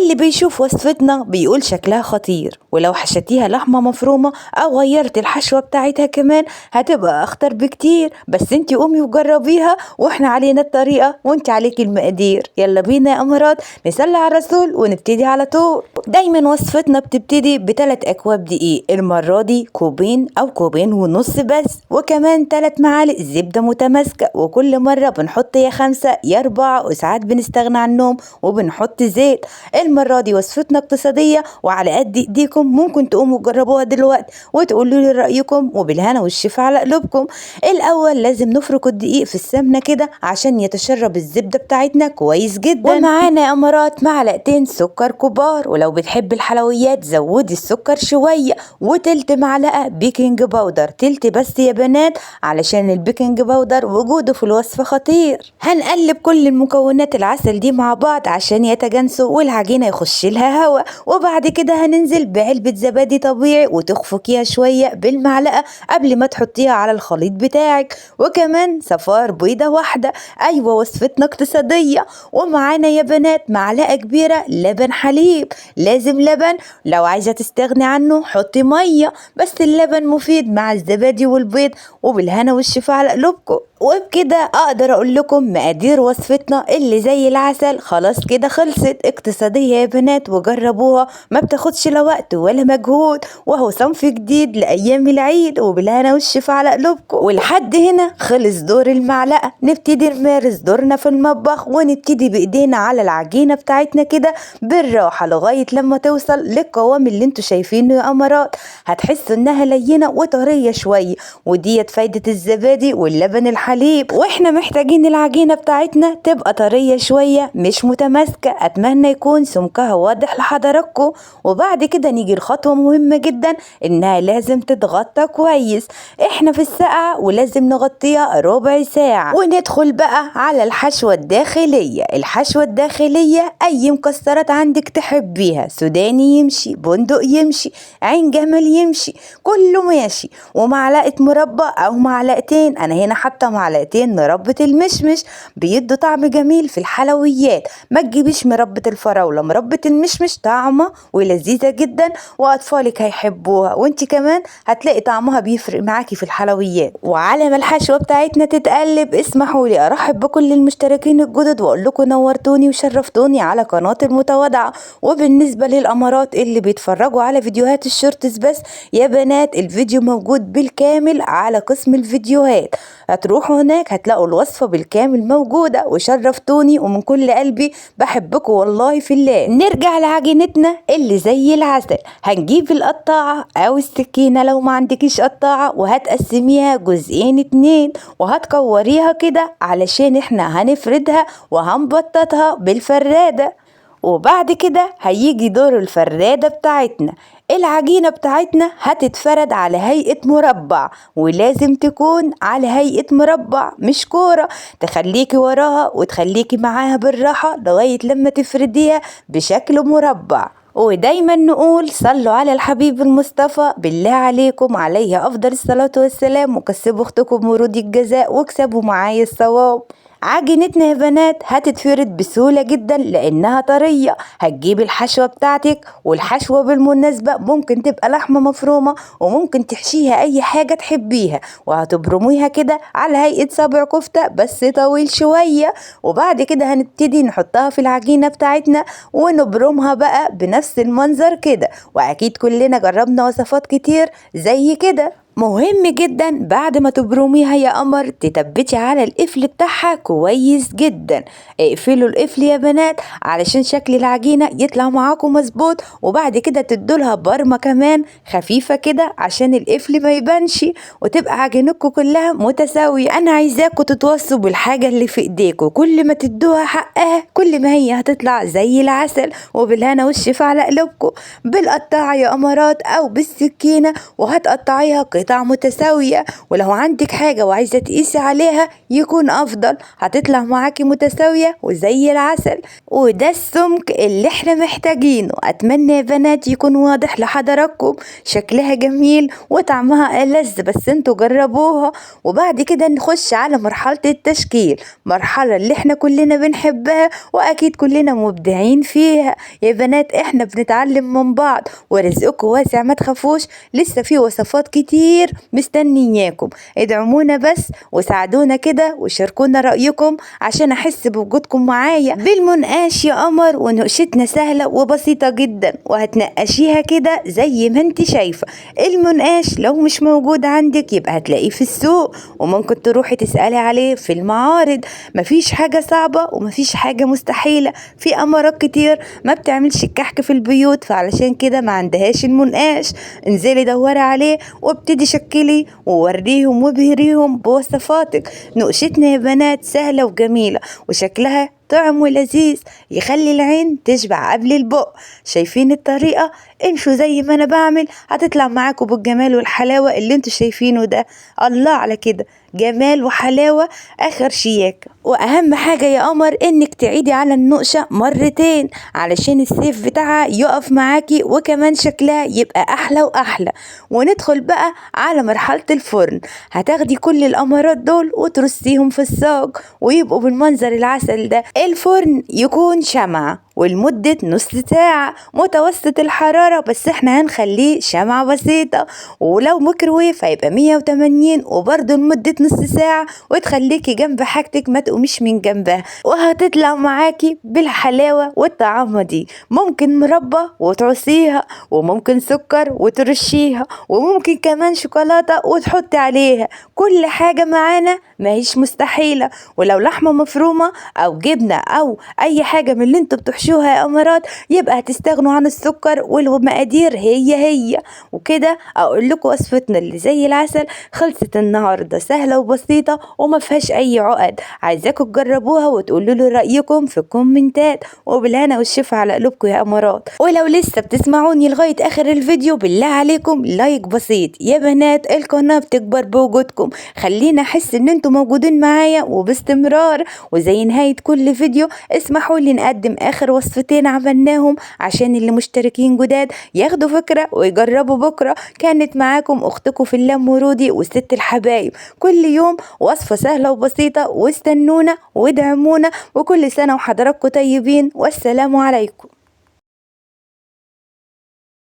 اللي بيشوف وصفتنا بيقول شكلها خطير، ولو حشتيها لحمة مفرومة أو غيرت الحشوة بتاعتها كمان هتبقى أخطر بكتير. بس انتي قومي وجربيها، واحنا علينا الطريقة وانتي عليكي المقادير. يلا بينا يا أمارات نصلي على الرسول ونبتدي على طول. دايما وصفتنا بتبتدي ب3 أكواب دقيق، المرة دي كوبين أو كوبين ونص بس، وكمان 3 معالق زبدة متماسكة، وكل مرة بنحط يا 5 يا 4 وساعات بنستغنى عنهم وبنحط زيت. المرة دي وصفتنا اقتصادية وعلى قد ايديكم، ممكن تقوموا تجربوها دلوقتي وتقولوا لي رأيكم، وبالهنا والشفا على قلوبكم. الأول لازم نفرك الدقيق في السمنة كده عشان يتشرب الزبدة بتاعتنا كويس جدا. ومعانا يا أمارات معلقتين سكر كبار، ولو بتحب الحلويات زودي السكر شوية، وتلت معلقة بيكنج باودر، تلت بس يا بنات علشان البيكنج باودر وجوده في الوصفة خطير. هنقلب كل المكونات العسل دي مع بعض عشان يتجانسوا والعجينة يخش لها هوا، وبعد كده هننزل بعلبة زبادي طبيعي وتخفقيها شوية بالمعلقة قبل ما تحطيها على الخليط بتاعك، وكمان صفار بيضة واحدة. أيوة وصفتنا اقتصادية. ومعانا يا بنات معلقة كبيرة لبن حليب، لازم لبن، لو عايزة تستغني عنه حطي مية، بس اللبن مفيد مع الزبادي والبيض، وبالهنا والشفا على قلوبكم. وبكده اقدر اقول لكم مقادير وصفتنا اللي زي العسل. خلاص كده خلصت، اقتصادية يا بنات وجربوها، ما بتاخدش لا وقت ولا مجهود، وهو صنف جديد لايام العيد، وبالهنا والشفا على قلوبكم. ولحد هنا خلص دور المعلقة، نبتدي نمارس دورنا في المطبخ ونبتدي بايدينا على العجينة بتاعتنا كده بالراحة لغاية لما توصل للقوام اللي انتوا شايفينه يا أمارات. هتحسوا انها لينة وطرية شوية، وديت فايدة الزبادي واللبن الحليب. واحنا محتاجين العجينة بتاعتنا تبقى طرية شوية مش متماسكة، اتمنى يكون سمكها واضح لحضراتكم. وبعد كده نيجي الخطوة مهمة جدا، انها لازم تتغطى كويس. احنا في الساقعة ولازم نغطيها ربع ساعة. وندخل بقى على الحشوة الداخلية. الحشوة الداخلية اي مكسرات عندك تحبيها، سوداني يمشي، بندق يمشي، عين جمل يمشي، كله ماشي. ومعلقة مربى او معلقتين، انا هنا حاطة معلقتين مربى المشمش، بيدوا طعم جميل في الحلويات. ما تجيبيش مربى الفراولة، مربى المشمش طعمة ولذيذة جدا واطفالك هيحبوها، وانت كمان هتلاقي طعمها بيفرق معاكي في الحلويات. وعلى ما الحشوة بتاعتنا تتقلب، اسمحوا لي ارحب بكل المشتركين الجدد واقول لكم نورتوني وشرفتوني على قناة المتواضعة. وبالنسبة للأمارات اللي بيتفرجوا على فيديوهات الشورتس بس، يا بنات الفيديو موجود بالكامل على قسم الفيديوهات، هتروحوا هناك هتلاقوا الوصفة بالكامل موجودة. وشرفتوني ومن كل قلبي بحبكم والله في الله. نرجع لعجينتنا اللي زي العسل. هنجيب القطاعة او السكينة لو ما عندكيش قطاعة، وهتقسميها جزئين 2 وهتكوريها كده علشان احنا هنفردها وهنبططها بالفرادة. وبعد كده هيجي دور الفرادة بتاعتنا. العجينة بتاعتنا هتتفرد على هيئة مربع، ولازم تكون على هيئة مربع مش كورة، تخليكي وراها وتخليكي معاها بالراحة لغاية لما تفرديها بشكل مربع. ودايما نقول صلوا على الحبيب المصطفى، بالله عليكم عليه أفضل الصلاة والسلام، وكسبوا أختكم ورود الجزاء واكسبوا معايا الصواب. عجينتنا يا بنات هتتفرد بسهولة جدا لانها طرية. هتجيب الحشوة بتاعتك، والحشوة بالمناسبة ممكن تبقى لحمة مفرومة وممكن تحشيها اي حاجة تحبيها، وهتبرميها كده على هيئة صابع كفتة بس طويل شوية. وبعد كده هنبتدي نحطها في العجينة بتاعتنا ونبرمها بقى بنفس المنظر كده. واكيد كلنا جربنا وصفات كتير زي كده. مهم جدا بعد ما تبرميها يا قمر تثبتي على القفل بتاعها كويس جدا. اقفلوا القفل يا بنات علشان شكل العجينة يطلع معاكم مظبوط، وبعد كده تدولها برمة كمان خفيفة كده عشان القفل ما يبانش وتبقى عجينتكم كلها متساوية. انا عايزاكم تتوصوا بالحاجة اللي في ايديكم، كل ما تدوها حقها كل ما هي هتطلع زي العسل. وبالهنا والشفا على قلوبكم. بالقطاعة يا قمرات او بالسكينة، وهتقطعيها قطع متساوية، ولو عندك حاجة وعايزة تقيسي عليها يكون أفضل، هتطلع معاكي متساوية وزي العسل. وده السمك اللي احنا محتاجينه. أتمنى يا بنات يكون واضح لحضراتكم، شكلها جميل وطعمها ألذ، بس انتوا جربوها. وبعد كده نخش على مرحلة التشكيل، مرحلة اللي احنا كلنا بنحبها وأكيد كلنا مبدعين فيها. يا بنات احنا بنتعلم من بعض ورزقكم واسع، ما تخافوش، لسه في وصفات كتير مستنياكم. ادعمونا بس وساعدونا كده وشاركونا رأيكم عشان احس بوجودكم معايا. بالمنقاش يا قمر، ونقشتنا سهلة وبسيطة جدا، وهتنقشيها كده زي ما انت شايفة. المنقاش لو مش موجود عندك يبقى هتلاقيه في السوق، وممكن تروحي تسألي عليه في المعارض. مفيش حاجة صعبة ومفيش حاجة مستحيلة، في أمارات كتير ما بتعملش الكحك في البيوت، فعلشان كده ما عندهاش المنقاش. انزلي دوري عليه وابتدي شكلي ووريهم وابهريهم بوصفاتك. نقشتنا يا بنات سهلة وجميلة وشكلها طعم ولذيذ، يخلي العين تشبع قبل البق. شايفين الطريقة؟ امشوا زي ما انا بعمل، هتطلع معاكم بالجمال والحلاوة اللي انتوا شايفينه ده. الله على كده، جمال وحلاوة اخر شياكة. واهم حاجة يا قمر انك تعيدي على النقشة مرتين علشان السيف بتاعها يقف معاكي، وكمان شكلها يبقى احلى واحلى. وندخل بقى على مرحلة الفرن. هتاخدي كل الامارات دول وترصيهم في الصاج ويبقوا بالمنظر العسل ده. الفرن يكون شمعة ولمدة نص ساعة متوسط الحرارة، بس احنا هنخليه شمعة بسيطة. ولو ميكروويف هيبقى 180 وبرضه لمدة نص ساعة، وتخليكي جنب حاجتك ما تقوميش من جنبها، وهتطلع معاكي بالحلاوة والطعامة دي. ممكن مربى وتعصيها، وممكن سكر وترشيها، وممكن كمان شوكولاتة وتحطي عليها. كل حاجة معانا ما هيش مستحيلة. ولو لحمة مفرومة او جبنة او اي حاجة من اللي انتوا بتحشوها يا امارات، يبقى هتستغنوا عن السكر، والمقادير هي. وكده اقول لكم وصفتنا اللي زي العسل خلصت النهاردة، سهلة وبسيطة وما فيهاش اي عقد. عايزاكم تجربوها وتقولوا لي رأيكم في الكومنتات، وبالهنا والشفا على قلوبكم يا امارات. ولو لسه بتسمعوني لغاية اخر الفيديو، بالله عليكم لايك بسيط يا بنات، القناة بتكبر بوجودكم، خلينا احس ان انتوا موجودين معايا وباستمرار. وزي نهاية كل فيديو اسمحوا لي نقدم اخر وصفتين عملناهم عشان اللي مشتركين جداد ياخدوا فكرة ويجربوا بكرة. كانت معاكم اختكم في الله مرودي وست الحبايب، كل يوم وصفة سهلة وبسيطة، واستنونا وادعمونا، وكل سنة وحضراتكم طيبين، والسلام عليكم.